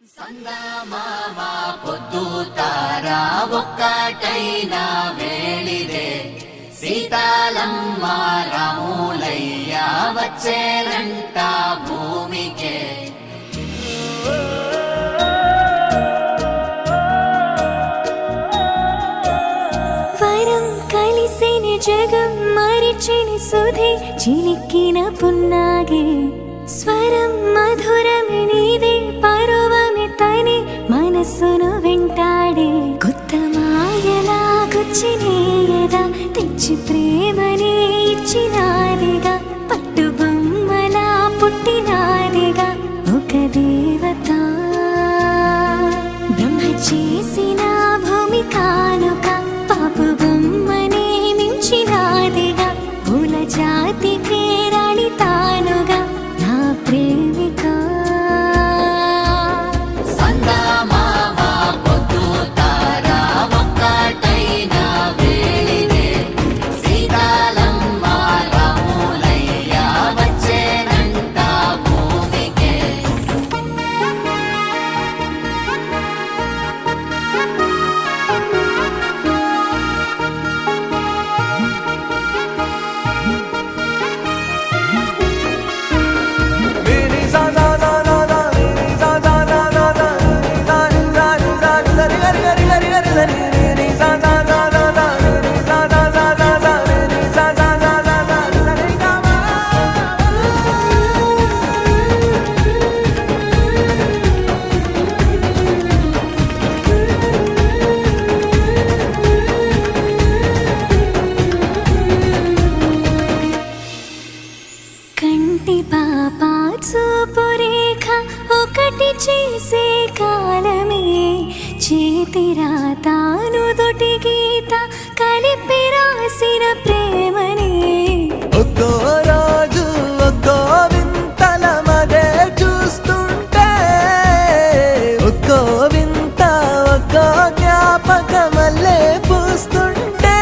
సంగమామ పొద్దు తారా ఒక్కటైన వేళిదే సీతాలమ్మ రాములయ్య వచ్చేనంట భూమికే. వరం కలిసిన జగం మరిచిన సుధే చిలికిన పున్నాగే స్వరం మధురమి నీదే పరువమి తనే మనసును వెంటాడే కొత్త మాయలా గుచ్చినేయదా తెచ్చి ప్రేమనే ఇచ్చినాదిగా పట్టు బొమ్మలా పుట్టినాదిగా ఒక దేవత బ్రహ్మ చేసిన భూమి కానుక పాపు బొమ్మనే మించినాదిగా పూల జాతికే రాణి తానుగా నా ప్రేమిక. సంగమామ పొద్దు తారా ఒక్కటైన వేళిదే సీతాలమ్మ రాములయ్య వచ్చేనంట భూమికే. కంటి పాప చూపు రేఖ ఒకటి చేసే కాలమే చేతి రాతాను దొటి గీత కలిపి రాసిన ప్రేమనే. ఒక్కో రోజు ఒక్కో వింతల మదే చూస్తుంటే ఒక్కో వింత ఒక్కో జ్ఞాపకమల్లే పూస్తుంటే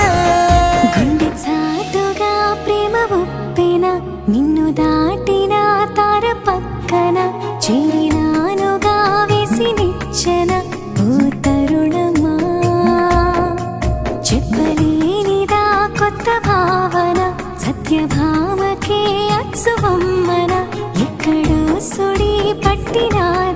గుండె చాటుగా ప్రేమ ఉప్పెన నిన్ను దాటిన తార పక్కన చేరినానుగా వేసి నిచ్చెన ఓ తరుణమా చెప్పలేనిదా కొత్త భావన సత్యభామకే అచ్చు బొమ్మన ఎక్కడో సుడి పట్టినాది